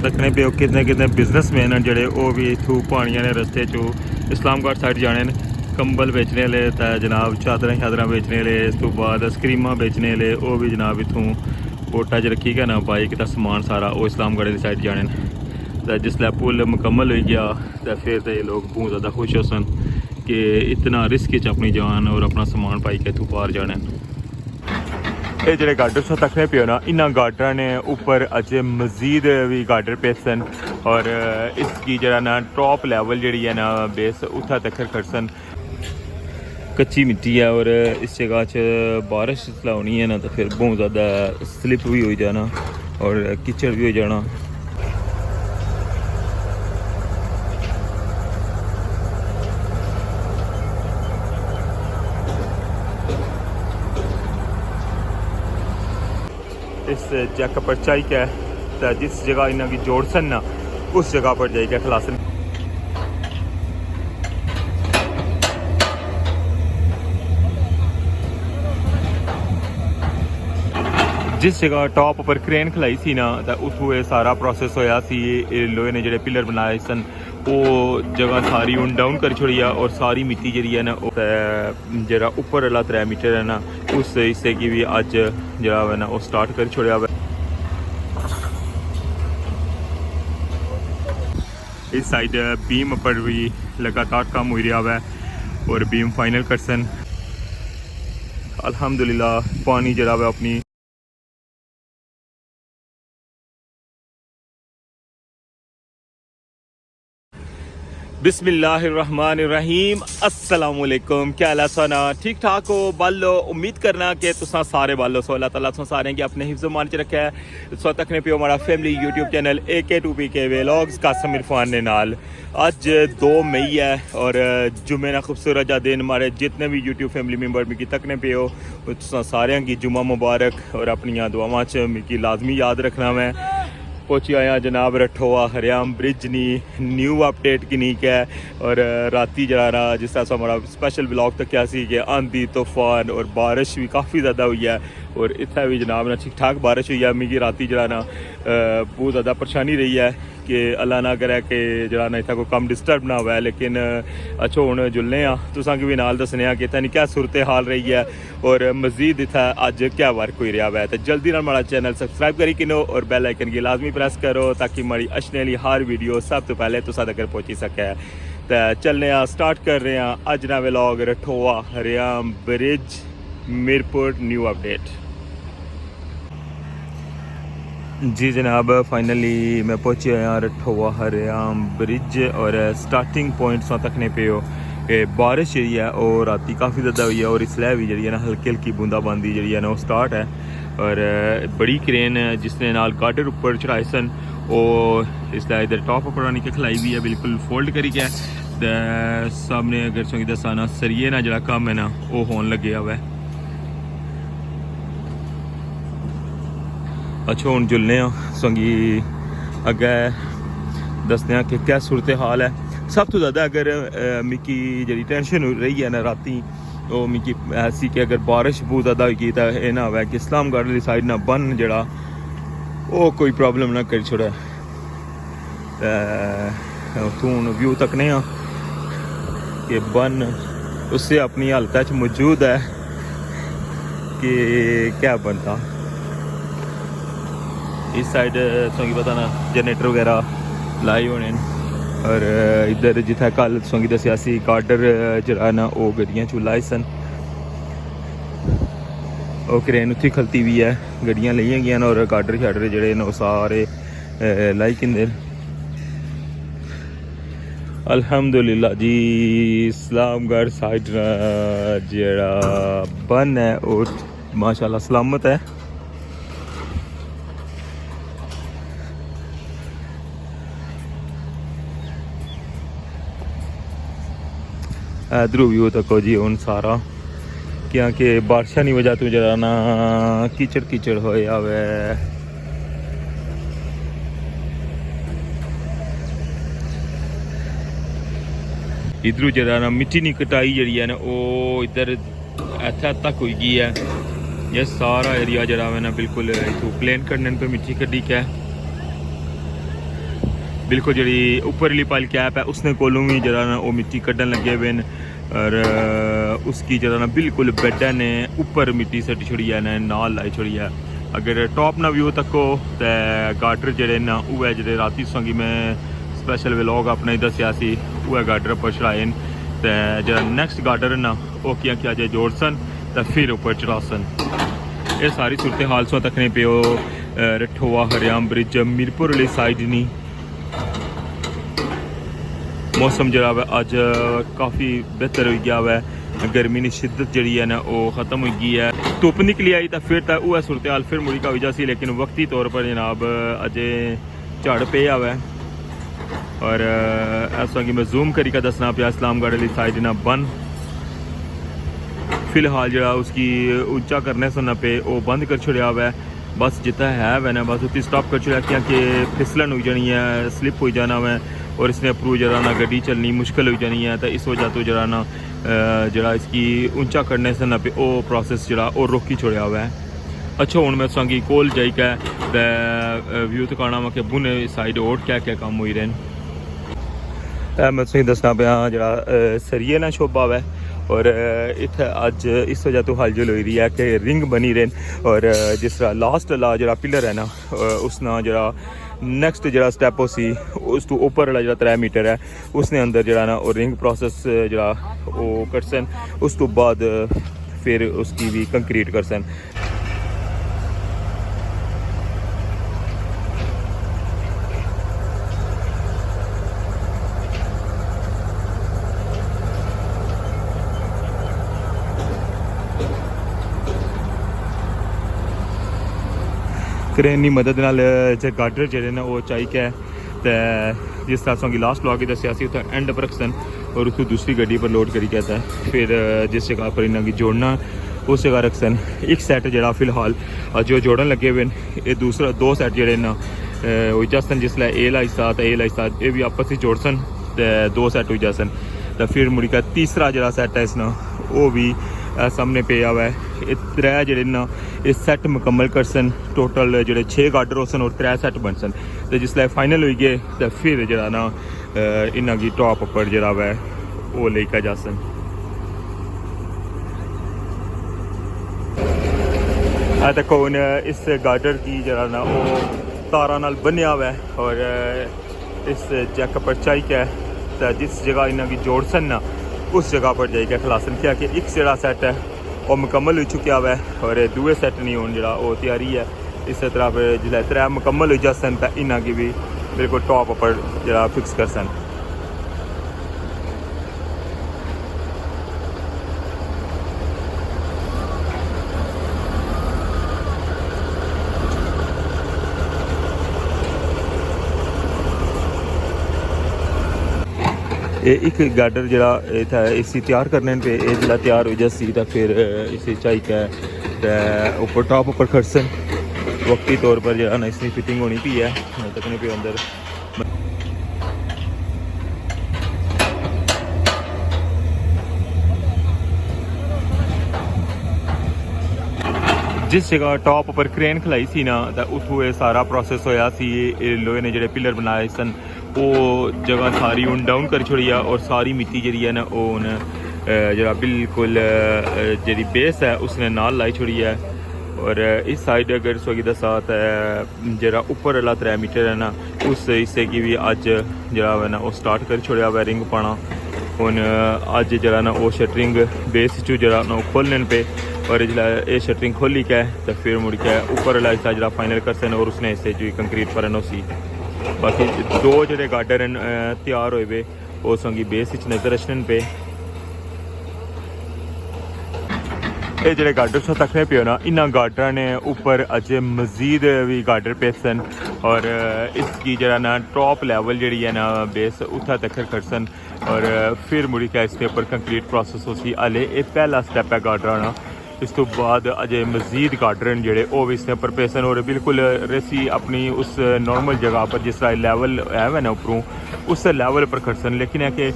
तकने पे कितने कितने बिजनेसमैन हैं जेह्ड़े ओह् भी इत्थूं पानिया ने रस्ते चो इस्लामगढ़ साइड जाने न। कंबल बेचने आह्ले ते जनाब चादरां शादरां बेचने आह्ले, इस तो बाद आइसक्रीमां बेचने आह्ले ओह् भी जनाब इत्थूं बोटा च रखी गै ना बाइक दा समान सारा ओह् इस्लामगढ़ आह्ली साइड जाने न। ते जिसलै पुल मुकम्मल होई गया ते फिर ते लोग बहुत ज़्यादा खुश हो सन कि इतना रिस्क च अपनी जान और अपना समान पाई के इत्थूं पार जाने न। ये जेह्ड़े गार्डर तुस तकने पियो ना इन्हां गार्डरां ने उप्पर अज्ज मजीद भी गार्डर पे सन और इसकी जेह्ड़ा ना टॉप लेवल जेह्ड़ी है ना बेस उत्थै तक खड़सन। कच्ची मिट्टी है और इस जगह च बारिश जिसलै होनी है ना तो फिर बहुत ज़्यादा स्लिप भी हो जाना और कीचड़ भी हो जाना। इस जैक पर चाई के तो जिस जगह इन्हों की जोड़सन ना उस जगह पर जाइए खलासन। जिस जगह टॉप पर क्रेन खलाई सी ना तो उठू ये सारा प्रोसेस होया सी। लोहे ने जेह्ड़े पिलर बनाए सन वो जगह सारी हूँ डाउन कर छोड़ी है और सारी मिट्टी जी है ना जरा उपर वाला 3 मीटर है ना उस हिस्से की भी अज जरा है ना वो स्टार्ट कर छोड़ा हुआ। इस साइड बीम पर भी लगातार काम हो रहा है और बीम फाइनल कर सन। अल्हम्दुलिल्लाह पानी जरा है अपनी बिस्मिल्लाहिर्रहमानिर्रहीम अस्सलामुअलैकुम। क्या हाल सना ठीक ठाक हो बालो। उम्मीद करना कि तुसा सारे बालो सो अल्लाह ताला तुसा सारे की अपने हिफ्ज़ मान च रखा है। इस वक्त तकने पियो हमारा family YouTube channel AK2PK vlogs Qasim Irfan ने नाल। अज 2 मई है और जुमे ना खूबसूरत जा दिन हमारे जितने भी यूट्यूब फैमिली मेम्बर मिगी तकने पियो तुसा सारे की जुम्मा मुबारक और अपनिया दुआवां च मिगी लाजमी याद रखना। मैं पहुंची आया जनाब रठोआ हरियाम ब्रिज नी न्यू अपडेट की नीक है और राती जरा जिस तरह हमारा स्पेशल ब्लॉग तक क्या सी कि आंधी तूफान और बारिश भी काफ़ी ज़्यादा हुई है और इतना भी जनाब ना ठीक ठाक बारिश हुई है। मिगी राती जरा ना बहुत ज़्यादा परेशानी रही है कि अल्लाह ना करे कि जरा ना इतना कोई कम डिस्टर्ब ना हुआ है। लेकिन अच्छो हूँ जुलने तुसा भी नाल दसने कि इतनी क्या सूरत हाल रही है और मजीद इतना अज क्या वर्क हो रहा है। तो जल्दी ना हमारा चैनल सबसक्राइब करी किनो और बेल आइकन की लाजमी प्रेस करो ताकि हमारी अचने वाली हर वीडियो सब तो पहले तुसा तक पहुँची सके। तो चलने स्टार्ट कर रहे हैं अज ना vlog Rathoa Hariyam bridge Mirpur new update. जी जनाब फाइनली मैं पहुँचे यहाँ रठोआ हरियाम ब्रिज और स्टार्टिंग पॉइंट तकने पे हो कि बारिश जी है और राती काफ़ी ज़्यादा हुई है और इसलिए भी जी है ना हल्की हल्की बूंदाबांदी जी है ना वो स्टार्ट है और बड़ी क्रेन जिसने नाल गार्डर ऊपर चढ़ाए सन और इसलिए इधर टॉप पर आने के खिलाई हुई है बिल्कुल फोल्ड करी गया सामने अगर सोई दसाना सरिये ना जरा कम है ना वो होने लगे हुआ है। अच्छा हूँ जुलने संगी अगे दसने कि क्या सूरत हाल है। सब तो ज़्यादा अगर मिकी जी टेंशन रही है ना राती तो मिकी ऐसी कि अगर बारिश बहुत ज़्यादा होगी तो यह ना हो कि इस्लामगढ़ वाली साइड ना बन जड़ा वो कोई प्रॉब्लम ना कर छोड़े। उत्थों व्यू तकने कि बन उससे अपनी हालत मौजूद है कि क्या बनता। इस साइड तुसेंगी पता ना जनरेटर वगैरह लाई होने और इधर जिथे कल तुसेंगी दस्सेआ सी गार्डर जरा ना वो गड्डियां चू लाए सन वो क्रेन उत्थे खलती भी है गड्डियां लेइयां गई और गार्डर शार्डर जेह्ड़े न सारे लाई किंदे। अल्हम्दुलिल्लाह जी इस्लामगढ़ साइड जेह्ड़ा बन है वो माशाल्लाह सलामत है। इधरों व्यू तको जी हूँ सारा क्योंकि बारिशा की वजह तो जरा ना कीचड़ कीचड़ होया वे। इधरों जरा ना मिट्टी की कटाई जी है ना वो इधर इतना तक हुई गई है। ये सारा एरिया जरा है ना बिल्कुल इतों प्लेन करने पे मिट्टी कड्डी के बिल्कुल जी उपरली पाइल कैप है उसने कोलों भी जरा ना वो मिट्टी कड्डन लगे हुए हैं और उसकी जरा ना बिल्कुल बेडा ने ऊपर मिट्टी सटी छोड़ी है ना नाल लाई छोड़ी है। अगर टॉप ना व्यू तको तो गार्डर जड़े ना वो जो राती संगी मैं स्पेशल व्लॉग अपना ही दसिया सी वो गार्डर पर चढ़ाए तो जरा नैक्सट गार्डर ना वो क्या जे जोड़ सन तो फिर ऊपर चढ़ा सन। ये सारी सूरत हाल सो तकने पे रठोआ हरियाम ब्रिज मीरपुर वाली साइड नहीं मौसम जरा है अज काफ़ी बेहतर हो गया है। गर्मी की शिद्दत जी है ना वो ख़त्म हो गई है। धुप निकली आई तो फिर तो वह सूरत हाल फिर मुड़ी का हो जासी लेकिन वक्ती तौर पर जनाब अजे झाड़ पे आवे और ऐसा कि मैं जूम करी का दसना पाया इस्लामगढ़ वाली साइड ना बन फिलहाल जरा उसकी ऊंचा करने सुनना पे वो बंद कर छड़िया हुआ है। बस जितना है वह ना बस उतनी स्टॉप कर छड़िया क्योंकि फिसलन हो जानी है स्लिप हो जाना वै और इसने अप्रूव जरा ना गड्डी चलनी मुश्किल हो जानी है तो इस वजह तो जरा ना जरा इसकी ऊंचा करने से ना पे वो प्रोसेस जरा और रोकी छोड़िया हुआ है। अच्छा हूँ मैं संगी कोल जाई कै व्यू तकाना वा कि बुने साइड और क्या क्या काम हुई रहे मैं तुसें दसना पाया जरा सरिये ना शोभा है और इत्थे अज इस वजह तो हलचल हो रही है कि रिंग बनी रहे और जिस तरह लास्ट वाला जरा पिलर है ना उसना जरा नैक्सट जरा स्टैप सी उस तो ऊपर वाला जरा 3 मीटर है उसने अंदर जरा ना और रिंग प्रोसेस जरा वो करसन उस तो बाद फिर उसकी भी कंक्रीट करसन। क्रेन की मदद नाल जो गार्डर जोड़े ना वो चाहिए है तो जिस तरह से लास्ट ब्लॉग दसिया उत्थे एंड पर रखसन और उसको दूसरी गड्डी पर लोड करी कहता है फिर जिस जगह पर इन्हों की जोड़ना उस जगह रखसन। एक सैट जरा फिलहाल जो जोड़न लगे हुए ये दूसरा 2 सैट जोड़े ना हो जासन जिसलै ए हिस्सा तो ए हिस्सा ये भी आपस में जोड़सन तो 2 सैट हो जासन तो फिर मुड़ी का तीसरा जरा सैट है इसना वो भी सामने पे हुआ है। ये 3 जड़े ना ये सैट मुकम्मल करसन टोटल जोड़े 6 गार्डर होसन और 3 सैट बनसन तो जिसलै फाइनल हो गए तो फिर जरा ना इन्हों की टॉप पर जरा वै वो लेकर जासन। देखो हूँ इस गार्डर की जरा ना वो तारा नाल बनिया हुआ है और इस जैक पर चाहिए तो जिस जगह इन्हों की जोड़सन ना उस जगह पर जाइए खिलासन क्या कि एक जरा सैट है वो मुकम्मल हो चुका हुआ है और दूए सैट नहीं होने जरा वो तैयारी है। इस तरह फिर जिसलै 3 मुकम्मल हो जासन तो इन्हों की भी बिल्कुल टॉप पर जरा फिक्स करसन। एक गार्डर जरा था इसी तैयार करने पे जरा तैयार हो जासी तो फिर इसे चाहिए ऊपर टॉप ऊपर खड़सन वक्ती तौर पर जरा ना इसकी फिटिंग होनी पी है तकने पे अंदर जिस जगह टॉप पर क्रेन खलाई सी ना तो उठू सारा प्रोसेस होया सी लोहे ने जोड़े पिलर बनाए सन वो जगह सारी हूँ डाउन कर छोड़ी है और सारी मिट्टी जी है ना वो जरा बिल्कुल जी बेस है उसने नाल लाई छोड़ी है और इस साइड अगर सोगी दसा तो जरा ऊपर वाला 3 मीटर है ना उस हिस्से की भी अज जरा है ना वो स्टार्ट कर छोड़ा हुआ रिंग पाना हूँ अज जरा ना वो शटरिंग बेस चू जरा ना खोलने पे और जो ये शटरिंग खोली के तो फिर मुड़ के ऊपर वाला हिस्सा जरा फाइनल करसन और उसने हिस्से जो कंक्रीट पर उसी बाकी 2 जोड़े गार्डर तैयार हुए वो संगी बेस नजर रचन पे ये जोड़े गार्डर सो तकने पे हो ना इन्होंने गार्डर ने ऊपर अजे मजीद भी गार्डर पे सन और इसकी जरा ना टॉप लेवल जी है ना बेस उतना तक करसन और फिर मुड़ी के इसके ऊपर कंक्रीट प्रोसेस हो सी हले ये पहला स्टैप है गार्डर आना। इस तो बाद अजे मजीद गार्डर जोड़े वो भी इसके उपर पेसन और बिल्कुल रेसी अपनी उस नॉर्मल जगह पर जिस तरह लेवल है ना उपरों उस लेवल पर खड़सन लेकिन है कि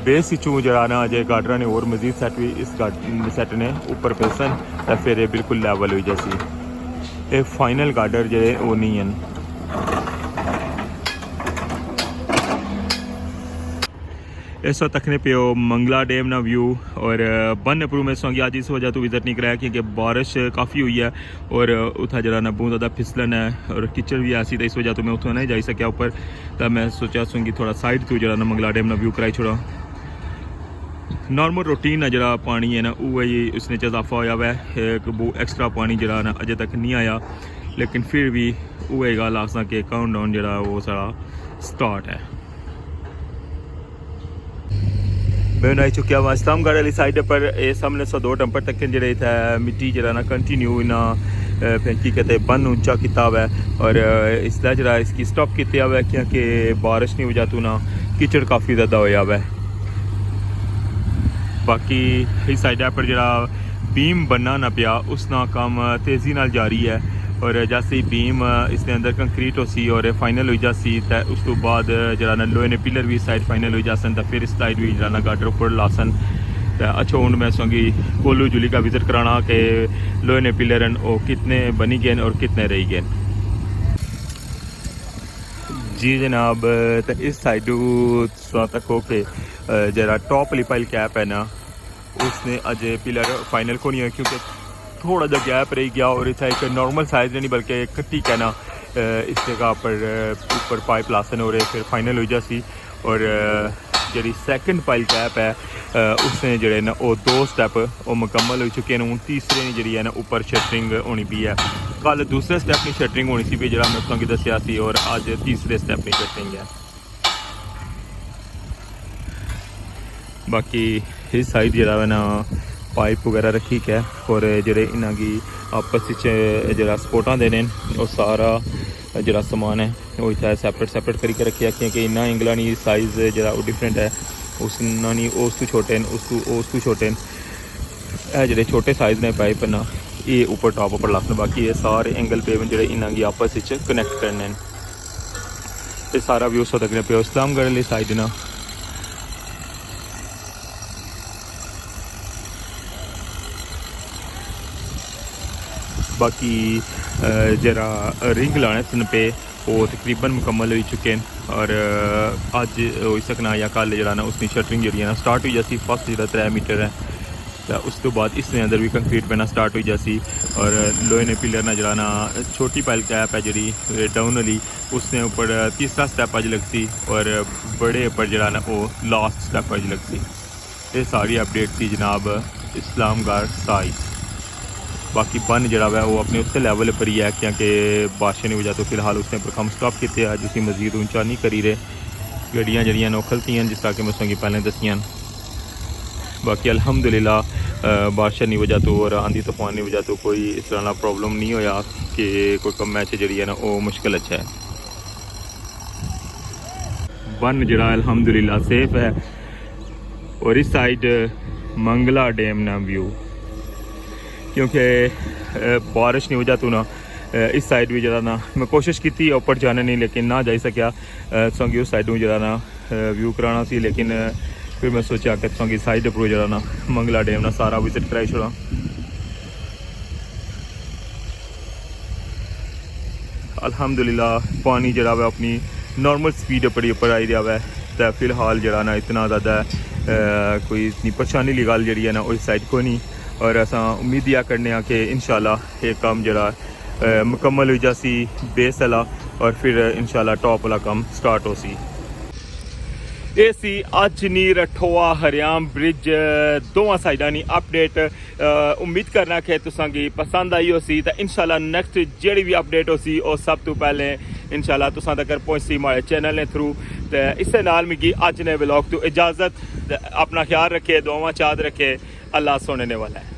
बेस चू जरा ना अजय गार्डर ने और मजीद सैट भी इस सैट ने ऊपर पेसन तो फिर ये बिल्कुल लेवल हो जैसी ये फाइनल गार्डर जो वो नहीं है। इस वक्त तकने पे मंगला डैम ना व्यू और बन इंप्रूवमेंट होंगी अज इस वजह तो विजिट नहीं कराया क्योंकि बारिश काफ़ी हुई है और उत्थै जरा ना बहुत ज़्यादा फिसलन है और कीचड़ भी ऐसी तो इस वजह तो मैं उत्थों नहीं जाई सकिया ऊपर तो मैं सोचा सूंगी थोड़ा साइड तो जरा ना मंगला डैम ना व्यू कराई छोड़ा नॉर्मल रूटीन है जरा पानी है ना वो उसने इजाफा होया हुआ है वो एक्स्ट्रा पानी जरा ना अजे तक नहीं आया लेकिन फिर भी वो गल आखना कि काउंट डाउन जरा वो सारा स्टार्ट है मैं आई चुकिया वहाँ इस्लामगढ़ वाली साइड पर ये सामने 102 टंपर तक जड़े इतना मिट्टी जरा ना कंटिन्यू इना फेंकी कहते बन ऊंचा किताब है और इसलिए जरा इसकी स्टॉप किया हुआ है क्योंकि बारिश नहीं हो जाती ना कीचड़ काफ़ी ज़्यादा होया हुआ है बाकी इस साइड पर जरा बीम बनना ना पिया उसना काम तेज़ी नाल जारी है और जैसे ही बीम इसके अंदर कंक्रीट हो सी और फाइनल हो जासी तो उस तो बाद जरा ना लोहे ने पिलर भी साइड फाइनल हो जासन तो फिर इस साइड भी जरा ना गाटर उपर लासन तो अच्छा हूँ मैं संगी कोलू जुली का विजिट कराना कि लोहे ने पिलर वो कितने बनी गए और कितने रही गए जी जनाब तो इस साइड तक हो के जरा टॉप वाली पाइल कैप है ना उसने अजय पिलर फाइनल को नहीं है क्योंकि थोड़ा जा गैप रह गया और इतना एक नॉर्मल साइज नहीं बल्कि कट्टी कहना इस जगह पर ऊपर पाइप लासन हो रहे फिर फाइनल हो जासी और जी सैकेंड पाइल कैप है उसने जड़े ना वो 2 स्टैप वो मुकम्मल हो चुके हैं तीसरे जी है ना ऊपर शटरिंग होनी भी है कल दूसरे स्टैप की शटरिंग होनी सी भी जरा मैं तुम दसिया सी और अज तीसरे स्टैप की शटरिंग है बाकी इस साइड जरा है ना पाइप वगैरह रखी है और जेडे इन्हों की आपस जरा सपोर्टा देने और सारा जरा समान है वो इतना सैपरेट करके रखे क्योंकि इन्ना इंगला नहीं साइज़ जरा वो डिफरेंट है उसना नहीं उस तो छोटे उस तो छोटे है जोड़े छोटे साइज़ ने पाइप ना ये ऊपर टॉप उपर लाने बाकी ये सारे एंगल पेवन जोड़े इन्हों की आपस कनैक्ट करने ये सारा व्यू सो तक पे इस्लामगढ़ वाली साइड ना बाकी जरा रिंग लाने सन पे वो तकरीबन मुकम्मल हो चुके हैं और अज हो सकना या कल जरा ना उसकी शटरिंग जी ना स्टार्ट हुई जासी फर्स्ट जो 3 मीटर है तो उस तो बाद इसके अंदर भी कंक्रीट पैना स्टार्ट हुई जासी और लोहे ने पिलर ना जरा ना छोटी पाइल कैप है जी डाउन वाली उसने ऊपर तीसरा स्टैप अज लगती और बड़े ऊपर जरा ना वो लास्ट स्टैप अज लगती ये सारी अपडेट थी जनाब इस्लामगढ़ साइड बाकी बन जरा है वो अपने उस लेवल पर ही है क्योंकि बारिश नहीं हो जाती फिलहाल उसने पर कम स्टॉप किए अज उसी मजीद ऊंचा नहीं करी रहे गड्डियाँ जड़ियाँ ने खलती जिस तरह कि मैं उसकी पहले दसियां बाकी अल्हम्दुलिल्लाह बारिश नहीं वजह तो और आंधी तूफान नहीं वजह तो कोई इस तरह प्रॉब्लम नहीं होया कि कोई कम मैच जी है ना वो मुश्किल अच्छा है बन जरा अल्हम्दुलिल्लाह सेफ है और इस साइड मंगला डैम ना व्यू क्योंकि बारिश नहीं हो जाती ना इस साइड भी जरा ना मैं कोशिश की ऊपर जाने नहीं लेकिन ना जा सकिया संगी उस साइड में जरा ना व्यू कराना सी लेकिन फिर मैं सोचा कि संगी साइड पर जरा ना मंगला डैम ना सारा विजिट कराई छोड़ा अल्हम्दुलिल्लाह पानी जरा वह अपनी नॉर्मल स्पीड पर ऊपर आई रहा है तो फिलहाल जरा ना इतना ज़्यादा कोई इतनी परेशानी की गल जी है ना उस साइड को नहीं और असा उम्मीद या करने कि इंशाल्लाह ये काम जरा मुकम्मल हो जासी बेस वाला और फिर इंशाल्लाह टॉप वाला काम स्टार्ट हो सी ये सी अज नी रठोआ हरियाम ब्रिज दोवां साइडां नी अपडेट उम्मीद करना कि तुसांगी पसंद आई हो सी तो इंशाल्लाह नेक्स्ट जेड़ी भी अपडेट हो सी और सब तो पहले इंशाल्लाह तुसां तक पहुंचती हमारे चैनल ने थ्रू तो इस नाल मिगी अज ने व्लॉग तो इजाज़त अपना ख्याल रखे दुआवां चाद रखे अल्लाह सुनने वाला है।